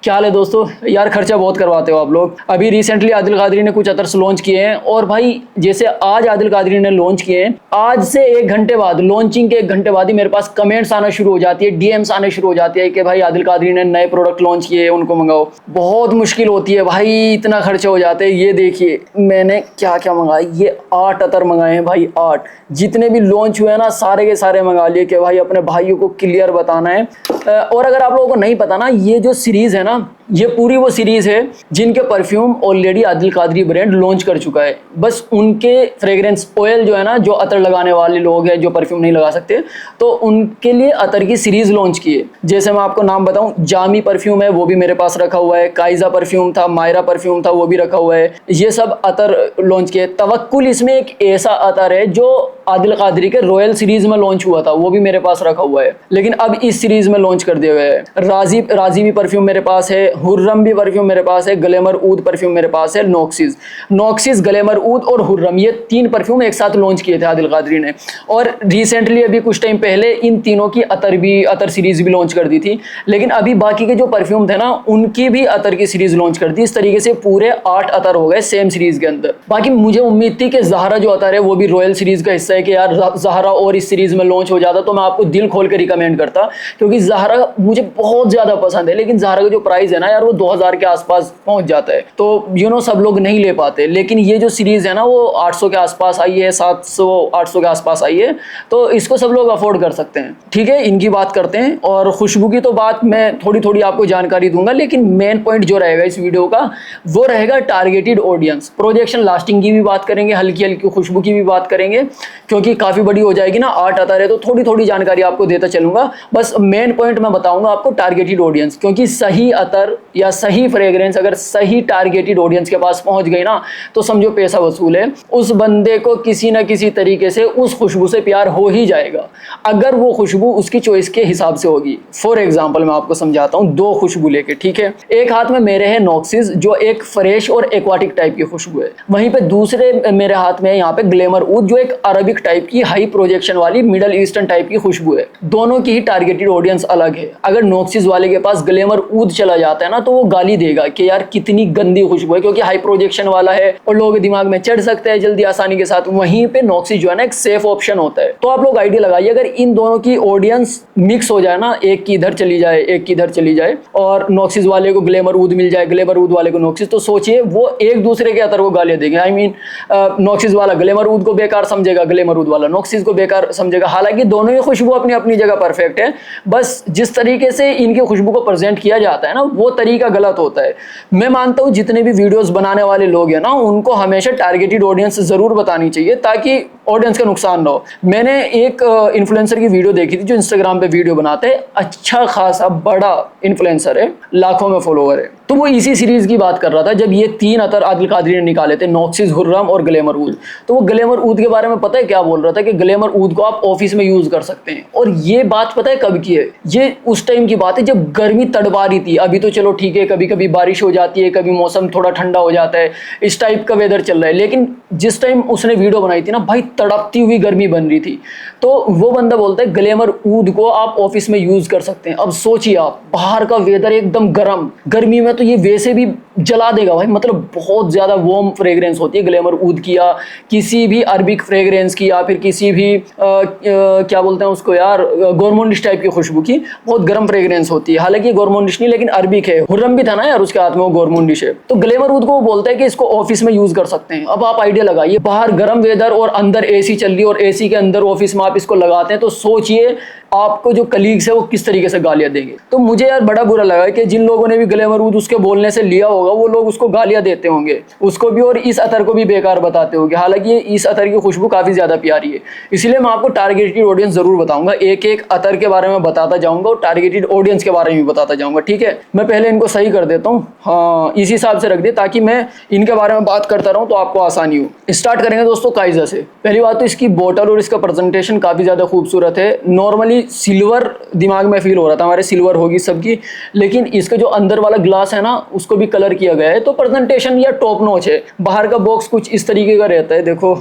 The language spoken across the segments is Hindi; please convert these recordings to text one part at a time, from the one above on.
क्या हाल है दोस्तों। यार खर्चा बहुत करवाते हो आप लोग। अभी रिसेंटली आदिल कादरी ने कुछ अतर्स लॉन्च किए हैं और भाई जैसे आज आदिल कादरी ने लॉन्च किए हैं, आज से 1 घंटे बाद, लॉन्चिंग के 1 घंटे बाद ही मेरे पास कमेंट्स आना शुरू हो जाती है, डीएम्स आने शुरू हो जाती है कि भाई आदिल कादरी ने नए प्रोडक्ट लॉन्च किए, उनको मंगाओ। बहुत मुश्किल होती है भाई, इतना खर्चा हो जाते हैं। ये देखिए मैंने क्या क्या मंगाया, ये 8 अतर मंगाए हैं भाई, 8। जितने भी लॉन्च हुए हैं ना सारे के सारे मंगा लिए कि भाई अपने भाइयों को क्लियर बताना है। और अगर आप लोगों को नहीं पता ना, ये जो सीरीज है ना, ये पूरी वो सीरीज है जिनके perfume already Adil Qadri brand launch कर चुका है। बस उनके फ्रेग्रेंस ऑयल जो है ना, जो अतर लगाने वाले लोग हैं जो परफ्यूम नहीं लगा सकते, तो उनके लिए अतर की सीरीज लॉन्च की है। जैसे मैं आपको नाम बताऊं, जामी परफ्यूम है वो भी मेरे पास रखा हुआ है, काइजा परफ्यूम था, मायरा परफ्यूम था वो भी रखा हुआ है। ये सब अतर लॉन्च किए। तवक्कुल इसमें एक ऐसा अतर है जो आदिल कादरी के रॉयल सीरीज में लॉन्च हुआ था, वो भी मेरे पास रखा हुआ है, लेकिन अब इस सीरीज में लॉन्च कर दिया गया है। राजी भी परफ्यूम मेरे पास है, हुर्रम भी परफ्यूम मेरे पास है, ग्लैमर ऊद परफ्यूम मेरे पास है, नॉक्सिस, ग्लैमर ऊद और हुर्रम, ये 3 परफ्यूम एक साथ लॉन्च किए थे आदिल कादरी ने। और रिसेंटली अभी कुछ टाइम पहले इन तीनों की अतर सीरीज भी लॉन्च कर दी थी। लेकिन अभी बाकी के जो परफ्यूम थे ना, उनकी भी अतर की सीरीज लॉन्च कर दी। इस तरीके से पूरे 8 अतर हो गए सेम सीरीज के अंदर। बाकी मुझे उम्मीद थी कि ज़हरा जो अतर है वो भी रॉयल सीरीज का हिस्सा है, कि यार ज़हरा और इस सीरीज में लॉन्च हो जाता तो मैं आपको दिल खोल कर रिकमेंड करता, क्योंकि ज़हरा मुझे बहुत ज़्यादा पसंद है। लेकिन ज़हरा का जो प्राइस है ना यार, वो 2000 के आसपास पहुंच जाता है, तो सब लोग नहीं ले पाते। लेकिन ये जो सीरीज है ना, वो 800 के आसपास आई है, 700-800 के आसपास आई है, तो इसको सब लोग अफोर्ड कर सकते हैं। ठीक है, इनकी बात करते हैं। और खुशबू की तो बात मैं थोड़ी थोड़ी आपको जानकारी दूंगा, लेकिन मेन पॉइंट जो रहेगा इस वीडियो का वो रहेगा टारगेटेड ऑडियंस। प्रोजेक्शन लास्टिंग की भी बात करेंगे, हल्की हल्की खुशबू की भी बात करेंगे, क्योंकि काफ़ी बड़ी हो जाएगी ना, 8 अतर है तो थोड़ी थोड़ी जानकारी आपको देता चलूंगा। बस मेन पॉइंट मैं बताऊंगा आपको टारगेटेड ऑडियंस, क्योंकि सही अतर या सही फ्रेग्रेंस अगर सही टारगेटेड ऑडियंस के पास पहुंच गई ना, तो समझो पैसा वसूल है। उस बंदे को किसी ना किसी तरीके से उस खुशबू से प्यार हो ही जाएगा, अगर वो खुशबू उसकी चॉइस के हिसाब से होगी। फॉर एग्जाम्पल मैं आपको समझाता हूँ 2 खुशबू लेके, ठीक है। एक हाथ में मेरे है नॉक्सिस, जो एक फ्रेश और एक्वाटिक टाइप की खुशबू है। वहीं पे दूसरे मेरे हाथ में यहाँ पे ग्लैमर ऊद, जो एक अरबिक टाइप की हाई प्रोजेक्शन वाली मिडल ईस्टर्न टाइप की खुशबू है। दोनों की ही टारगेटेड ऑडियंस अलग है। अगर नॉक्सिस वाले के पास ग्लैमर ऊद चला जाता है ना, तो वो गाली देगा कि यार कितनी गंदी खुशबू है, क्योंकि हाई प्रोजेक्शन वाला है और लोगों के दिमाग में चढ़ सकते हैं जल्दी आसानी के साथ। वहीं पे नॉक्सिस जो है ना, एक सेफ ऑप्शन होता है। तो आप लोग आइडिया लगाइए, अगर इन दोनों की ऑडियंस मिक्स हो जाए ना, एक की इधर चली जाए, एक की इधर चली जाए, और नॉक्सिस वाले को ग्लैमर ऊद मिल जाए, ग्लैमर ऊद वाले को नॉक्सिस, तो सोचिए वो एक दूसरे के अतर को गालियां देंगे। आई मीन नॉक्सिस वाला ग्लैमर ऊद को बेकार समझेगा, ग्लैमर ऊद वाला नॉक्सिस को बेकार समझेगा। हालांकि दोनों ही खुशबू अपनी अपनी जगह परफेक्ट है, बस जिस तरीके से इनकी खुशबू को प्रेजेंट किया जाता है ना, वो तरीका गलत होता है। मैं मानता हूं जितने भी वीडियोस बनाने वाले लोग हैं ना, उनको हमेशा टारगेटेड ऑडियंस जरूर बतानी चाहिए, ताकि ऑडियंस का नुकसान ना हो। मैंने एक इन्फ्लुएंसर की वीडियो देखी थी जो इंस्टाग्राम पे वीडियो बनाते हैं, अच्छा खासा बड़ा इन्फ्लुएंसर है, लाखों में फॉलोवर है। तो वो इसी सीरीज की बात कर रहा था जब ये 3 अतर आदिल कादरी ने निकाले थे, नॉक्सिस, हुर्रम और ग्लैमर ऊद। तो वो ग्लैमर ऊद के बारे में पता है क्या बोल रहा था, कि ग्लैमर ऊद को आप ऑफिस में यूज कर सकते हैं। और ये बात पता है कब की है, ये उस टाइम की बात है जब गर्मी तड़पा रही थी। अभी तो चलो ठीक है, कभी कभी बारिश हो जाती है, कभी मौसम थोड़ा ठंडा हो जाता है, इस टाइप का वेदर चल रहा है। लेकिन जिस टाइम उसने वीडियो बनाई थी ना भाई, तड़पती हुई गर्मी बन रही थी। तो वो बंदा बोलता है ग्लैमर ऊद को आप ऑफिस में यूज कर सकते हैं। अब सोचिए आप, बाहर का वेदर एकदम गर्म, गर्मी में तो ये वैसे भी जला देगा भाई, मतलब बहुत ज्यादा वार्म फ्रेग्रेंस होती है ग्लैमर ऊद की, या किसी भी अरबिक फ्रेग्रेंस की, या फिर किसी भी क्या बोलते हैं उसको यार, गोरमोंडिश टाइप की खुशबू की बहुत गर्म फ्रेग्रेंस होती है। हालांकि गोरमोंडिश नहीं, लेकिन अरबिक है। हुर्रम भी था ना यार उसके हाथ में, वो गोरमोंडिश है। तो ग्लैमर ऊद को वो बोलता है कि इसको ऑफिस में यूज कर सकते हैं। अब आप आइडिया लगाइए, बाहर गर्म वेदर और अंदर एसी चल रही है, और एसी के अंदर ऑफिस में आप इसको लगाते हैं, तो सोचिए आपको जो कलीग्स है वो किस तरीके से गालियां देंगे। तो मुझे यार बड़ा बुरा लगा कि जिन लोगों ने भी ग्लैमर ऊद उसके बोलने से लिया होगा, वो लोग उसको गालियां देते होंगे, उसको भी और इस अतर को भी बेकार बताते होंगे। हालांकि इस अतर की खुशबू काफी ज्यादा प्यारी है, इसलिए मैं आपको टारगेटेड ऑडियंस जरूर बताऊंगा, एक एक अतर के बारे में बताता जाऊंगा और टारगेटेड ऑडियंस के बारे में भी बताता जाऊंगा। ठीक है, मैं पहले इनको सही कर देता हूँ, हाँ इसी हिसाब से रख दे, ताकि मैं इनके बारे में बात करता रहूं तो आपको आसानी हो। स्टार्ट करेंगे दोस्तों काइजा से। पहली बात तो इसकी बोतल और इसका प्रेजेंटेशन काफी ज्यादा खूबसूरत है। नॉर्मली सिल्वर दिमाग में फील हो रहा था हमारे, सिल्वर होगी सबकी, लेकिन इसका जो अंदर वाला ग्लास है ना, उसको भी कलर किया गया है, तो प्रेजेंटेशन या टॉप नॉच है। बाहर का बॉक्स कुछ इस तरीके का रहता है, देखो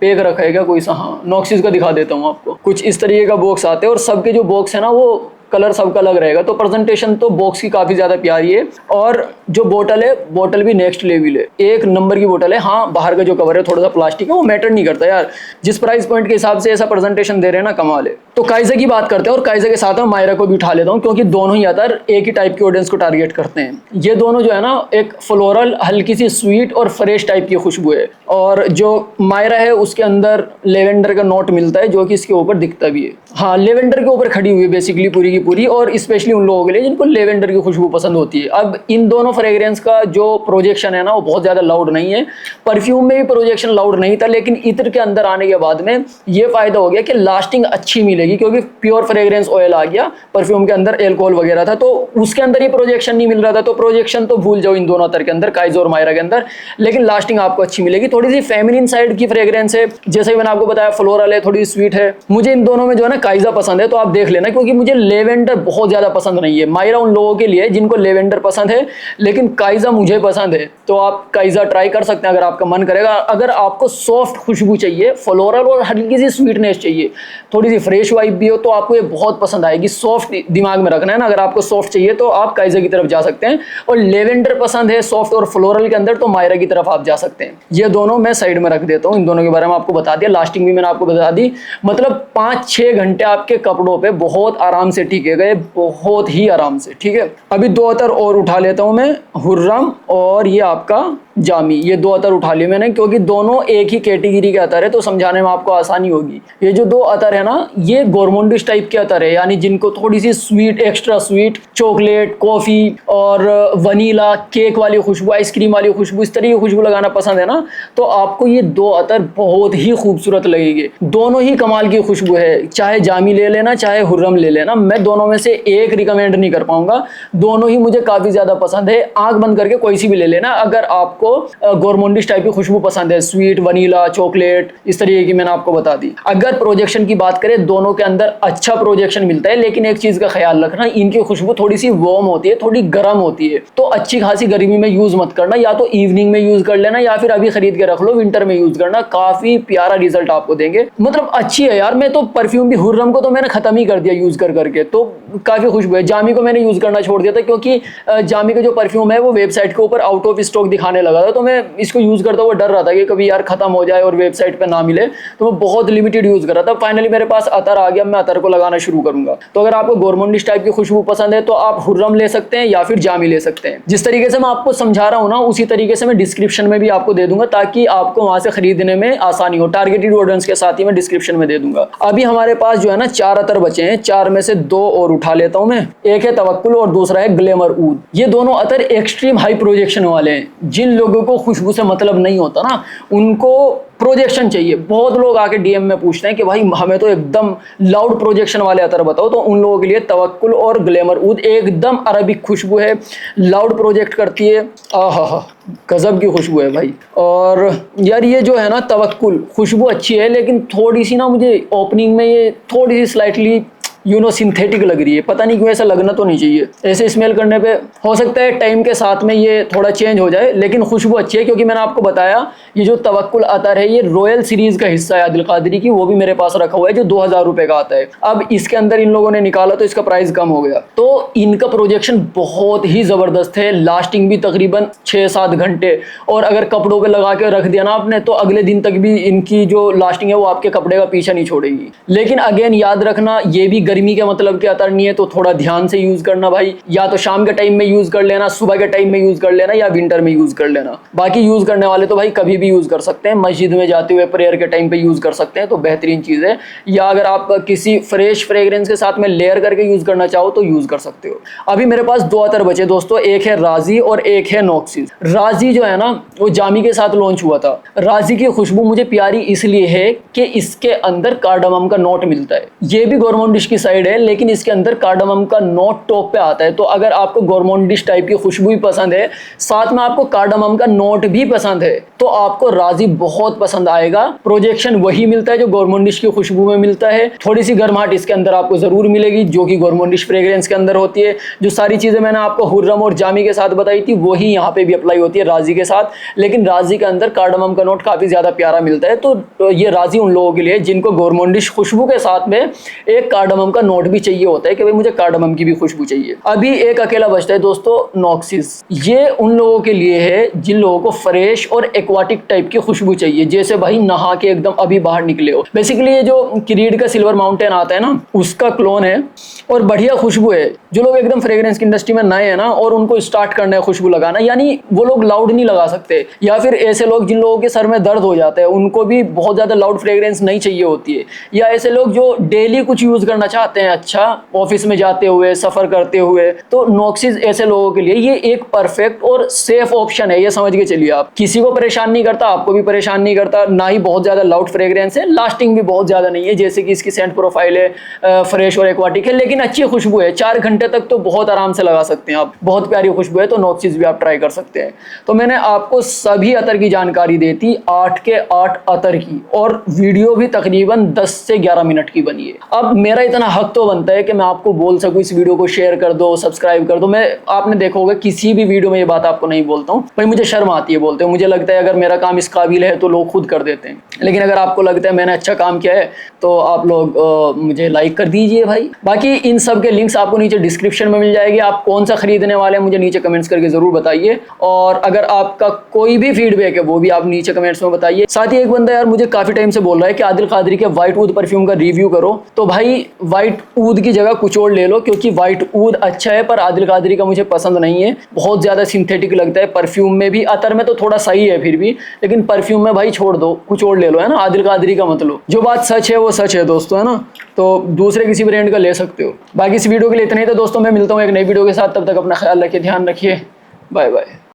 पैक रखा है क्या कोई सा, हाँ नॉक्सिस का दिखा देता हूँ आपको। कुछ इस तरीके का बॉक्स आते हैं, और सबके जो बॉक्स है ना वो कलर सबका अलग रहेगा। तो प्रेजेंटेशन तो बॉक्स की काफी ज्यादा प्यारी है, और जो बोतल है, बोतल भी नेक्स्ट लेवल है, एक नंबर की बोतल है। हाँ, बाहर का जो कवर है थोड़ा सा प्लास्टिक है, वो मैटर नहीं करता यार, जिस प्राइस पॉइंट के हिसाब से ऐसा प्रेजेंटेशन दे रहे हैं ना, कमाल है। तो काइजा की बात करते हैं, और काइजा के साथ में मायरा को भी उठा लेता हूँ, क्योंकि दोनों ही अतर एक ही टाइप की ऑडियंस को टारगेट करते हैं। ये दोनों जो है ना, एक फ्लोरल, हल्की सी स्वीट और फ्रेश टाइप की खुशबू है, और जो मायरा है उसके अंदर लेवेंडर का नोट मिलता है, जो कि इसके ऊपर दिखता भी है। हाँ, लेवेंडर के ऊपर खड़ी हुई है बेसिकली पूरी की पूरी, और स्पेशली उन लोगों के लिए जिनको लेवेंडर की खुशबू पसंद होती है। अब इन दोनों फ्रेग्रेंस का जो प्रोजेक्शन है ना, वो बहुत ज्यादा लाउड नहीं है। परफ्यूम में भी प्रोजेक्शन लाउड नहीं था, लेकिन इत्र के अंदर आने के बाद में ये फायदा हो गया कि लास्टिंग अच्छी मिलेगी, क्योंकि प्योर फ्रेग्रेंस ऑयल आ गया, परफ्यूम के अंदर एल्कोहल वगैरह था, तो उसके अंदर ही प्रोजेक्शन नहीं मिल रहा था। तो प्रोजेक्शन तो भूल जाओ इन दोनों अतर के अंदर, काइजा और मायरा के अंदर, लेकिन लास्टिंग आपको अच्छी मिलेगी। थोड़ी सी फेमिनिन साइड की फ्रेग्रेंस है, जैसे मैंने आपको बताया फ्लोरल है, थोड़ी स्वीट है। मुझे इन दोनों में जो है ना काइजा पसंद है, तो आप देख लेना, क्योंकि मुझे लेवेंडर बहुत ज्यादा पसंद नहीं है। मायरा उन लोगों के लिए जिनको लेवेंडर पसंद है, लेकिन काइजा मुझे पसंद है, तो आप काइजा ट्राई कर सकते हैं अगर आपका मन करेगा। अगर आपको सॉफ्ट खुशबू चाहिए, फ्लोरल और हल्की सी स्वीटनेस चाहिए, थोड़ी सी फ्रेश वाइब भी हो, तो आपको ये बहुत पसंद आएगी। सॉफ्ट दिमाग में रखना है ना, अगर आपको सॉफ्ट चाहिए तो आप काइजा की तरफ जा सकते हैं, और लेवेंडर पसंद है सॉफ्ट और फ्लोरल के अंदर, तो मायरा की तरफ आप जा सकते हैं। ये दोनों मैं साइड में रख देता हूँ, इन दोनों के बारे में आपको बता दिया। लास्टिंग भी मैंने आपको बता दी, मतलब 5-6 घंटे आपके कपड़ों पे बहुत आराम से टिके गए, बहुत ही आराम से। ठीक है, अभी 2 अतर और उठा लेता हूं मैं, हुर्रम और ये आपका जामी। ये 2 अतर उठा लिए मैंने, क्योंकि दोनों एक ही कैटेगरी के अतर है, तो समझाने में आपको आसानी होगी। ये जो 2 अतर है ना, ये गोरमोंडिश टाइप के अतर है, यानी जिनको थोड़ी सी sweet, extra sweet, chocolate, coffee और वनीला, केक वाली खुशबू, आइसक्रीम वाली खुशबू, इस तरह की खुशबू लगाना पसंद है ना, तो आपको ये 2 अतर बहुत ही खूबसूरत लगेंगे। दोनों ही कमाल की खुशबू है, चाहे जामी ले लेना, चाहे हुर्रम ले लेना। मैं दोनों में से एक रिकमेंड नहीं कर पाऊंगा, दोनों ही मुझे काफी ज्यादा पसंद है। आंख बंद करके कोई सी भी ले लेना अगर आपको गोरमोंडिश टाइप की खुशबू पसंद है, स्वीट, वनीला, चॉकलेट, इस तरीके की मैंने आपको बता दी। अगर प्रोजेक्शन की बात करें, दोनों के अंदर अच्छा प्रोजेक्शन मिलता है, लेकिन एक चीज का ख्याल रखना, इनकी खुशबू थोड़ी सी वार्म होती है, थोड़ी गर्म होती है, तो अच्छी खासी गर्मी में यूज मत करना, या तो इवनिंग में यूज कर लेना, या फिर अभी खरीद के रख लो, विंटर में यूज करना, काफी प्यारा रिजल्ट आपको देंगे। मतलब अच्छी है यार। मैं तो परफ्यूम भी, हुर्रम को तो मैंने खत्म ही कर दिया यूज कर करके, तो काफी खुशबू है। जामी को मैंने यूज करना छोड़ दिया था, क्योंकि जामी का जो परफ्यूम है वो वेबसाइट के ऊपर आउट ऑफ स्टॉक दिखाने लगा था, तो मैं इसको यूज करता हुआ डर रहा था कि कभी यार खत्म हो जाए और वेबसाइट पे ना मिले, तो मैं बहुत लिमिटेड यूज कर रहा था। फाइनली मेरे पास अतर आ गया, मैं अतर को लगाना शुरू करूंगा। तो अगर आपको गोरमोंडिश टाइप की खुशबू पसंद है, तो आप हुर्रम ले सकते हैं या फिर जामी ले सकते हैं। जिस तरीके से मैं आपको समझा रहा हूं ना, उसी तरीके से मैं डिस्क्रिप्शन में भी आपको दे दूंगा, ताकि आपको वहां से खरीदने में आसानी हो। टारगेटेड ऑडियंस के साथ ही मैं डिस्क्रिप्शन में दे दूंगा। अभी हमारे पास जो है ना 4 अतर बचे हैं, 4 में से 2 और उठा लेता हूं मैं। एक है तवक्कुल और दूसरा है ग्लैमर ऊद। ये दोनों अतर एक्सट्रीम हाई प्रोजेक्शन वाले हैं। जिन लोगों को खुशबू से मतलब नहीं होता ना, उनको प्रोजेक्शन चाहिए। बहुत लोग आके डीएम में पूछते हैं कि भाई हमें तो एकदम लाउड प्रोजेक्शन वाले अतर बताओ, तो उन लोगों के लिए तवक्कुल और ग्लैमर ऊद एकदम अरबिक खुशबू है, लाउड प्रोजेक्ट करती है, आहा गजब की खुशबू है भाई। और यार ये जो है ना तवक्कुल, खुशबू अच्छी है, लेकिन थोड़ी सी ना मुझे ओपनिंग में ये थोड़ी सी स्लाइटली सिंथेटिक लग रही है। पता नहीं क्यों, ऐसा लगना तो नहीं चाहिए। ऐसे स्मेल करने पे हो सकता है टाइम के साथ में ये थोड़ा चेंज हो जाए, लेकिन खुशबू अच्छी है। क्योंकि मैंने आपको बताया ये जो तवक्कुल अतर है, ये रॉयल सीरीज का हिस्सा है आदिल कादरी की, वो भी मेरे पास रखा हुआ है, जो 2000 रुपए का आता है। अब इसके अंदर इन लोगों ने निकाला तो इसका प्राइस कम हो गया। तो इनका प्रोजेक्शन बहुत ही जबरदस्त है, लास्टिंग भी तकरीबन 6-7 घंटे, और अगर कपड़ों पे लगा के रख दिया ना आपने, तो अगले दिन तक भी इनकी जो लास्टिंग है वो आपके कपड़े का पीछा नहीं छोड़ेगी। लेकिन अगेन याद रखना, ये भी गर्मी के मतलब के अतर नहीं है, तो थोड़ा ध्यान से यूज करना भाई। या तो शाम के टाइम में यूज कर लेना, सुबह के टाइम में यूज कर लेना, या विंटर में यूज कर लेना। बाकी यूज करने वाले तो भाई कभी भी यूज कर सकते हैं, मस्जिद में जाते हुए प्रेयर के टाइम पे यूज कर सकते हैं, तो बेहतरीन चीज है। या अगर आप किसी फ्रेश फ्रेग्रेंस के साथ में लेयर करके यूज करना चाहो तो यूज कर सकते हो। अभी मेरे पास 2 अतर बचे दोस्तों, एक है राजी और एक है नॉक्सिस। राजी जो है ना, वो जामी के साथ लॉन्च हुआ था। राजी की खुशबू मुझे प्यारी इसलिए है कि इसके अंदर कार्डामम का नोट मिलता है। ये भी गोरमोंडिश की साइड है, लेकिन इसके अंदर कार्डामम का नोट टॉप पे आता है। तो अगर आपको गोरमोंडिश टाइप की खुशबू भी पसंद है, साथ में आपको कार्डामम का नोट भी पसंद है, तो आपको राजी बहुत पसंद आएगा। प्रोजेक्शन वही मिलता है जो गोरमोंडिश की खुशबू में मिलता है। थोड़ी सी गर्माहट इसके अंदर आपको जरूर मिलेगी, जो कि गोरमोंडिश फ्रेग्रेंस के अंदर होती है। जो सारी चीजें मैंने आपको हुर्रम और जामी के साथ बताई थी, वही यहाँ पे भी अप्लाई होती है राजी के साथ। लेकिन राजी के अंदर कार्डामम का नोट काफी ज्यादा प्यारा मिलता है। तो ये राजी उन लोगों के लिए जिनको गोरमोंडिश खुशबू के साथ में एक कार्डामम कार्डमम का नोट भी चाहिए होता है कि भाई मुझे कार्डमम की भी खुशबू चाहिए। अभी एक अकेला बचता है दोस्तों, नॉक्सिस। ये उन लोगों के लिए है जिन लोगों को फ्रेश और एक्वाटिक टाइप की खुशबू चाहिए, जैसे भाई नहा के एकदम अभी बाहर निकले हो। बेसिकली ये जो क्रीड का सिल्वर माउंटेन आता है ना, उसका क्लोन है और बढ़िया खुशबू है। जो लोग एकदम फ्रेग्रेंस की इंडस्ट्री में नए हैं ना और उनको स्टार्ट करना है खुशबू लगाना, यानी वो लोग लाउड नहीं लगा सकते, या फिर ऐसे लोग जिन लोगों के सर में दर्द हो जाता है उनको भी बहुत ज्यादा लाउड फ्रेग्रेंस नहीं चाहिए होती है, या ऐसे लोग जो डेली कुछ यूज करना चाहते हैं, अच्छा ऑफिस में जाते हुए, सफर करते हुए, तो नॉक्सिस ऐसे लोगों के लिए ये एक परफेक्ट और सेफ ऑप्शन है। ये समझ के चलिए, आप किसी को परेशान नहीं करता, आपको भी परेशान नहीं करता, ना ही बहुत ज्यादा लाउड फ्रेग्रेंस है, लास्टिंग भी बहुत ज्यादा नहीं है जैसे कि इसकी सेंट प्रोफाइल है, फ्रेश और एक्वाटिक है, लेकिन अच्छी खुशबू है। 4 घंटे तक तो बहुत आराम से लगा सकते हैं आप, बहुत प्यारी खुशबू है। तो नॉक्सिस भी आप ट्राई कर सकते हैं। तो मैंने आपको सभी अतर की जानकारी दी थी, 8 के 8 अतर की, और वीडियो भी तकरीबन 10 से 11 मिनट की बनी है। अब मेरा इतना हक तो बनता है कि मैं आपको बोल सकूं इस वीडियो को शेयर कर दो, सब्सक्राइब कर दो। मैं आपने देखा होगा किसी भी वीडियो में ये बात आपको नहीं बोलता हूं भाई, मुझे शर्म आती है बोलते हैं। मुझे लगता है अगर मेरा काम इस काबिल है तो लोग खुद कर देते हैं, लेकिन अगर आपको लगता है मैंने अच्छा काम किया है तो आप लोग मुझे लाइक कर दीजिए भाई। बाकी इन सब के लिंक्स आपको नीचे डिस्क्रिप्शन में मिल जाएगी। आप कौन सा खरीदने वाले हैं मुझे नीचे कमेंट्स करके जरूर बताइए, और अगर आपका कोई भी फीडबैक है वो भी आप नीचे कमेंट्स में बताइए। साथ ही एक बंदा यार मुझे काफी टाइम से बोल रहा है कि आदिल कादरी के व्हाइट ऊद परफ्यूम का रिव्यू करो, तो भाई व्हाइट ऊद की जगह कुचोड़ ले लो, क्योंकि व्हाइट ऊद अच्छा है पर आदिल कादरी का मुझे पसंद नहीं है, बहुत ज्यादा सिंथेटिक लगता है। परफ्यूम में भी, अतर में तो थोड़ा सही है फिर भी, लेकिन परफ्यूम में भाई छोड़ दो, कुचोड़ ले लो, है ना। आदिल कादरी का मतलब जो बात सच है वो सच है दोस्तों, है ना। तो दूसरे किसी ब्रांड का ले सकते हो। बाकी इस वीडियो के लिए इतना ही था दोस्तों, मैं मिलता हूँ एक नई वीडियो के साथ, तब तक अपना ख्याल रखिए, ध्यान रखिए, बाय बाय।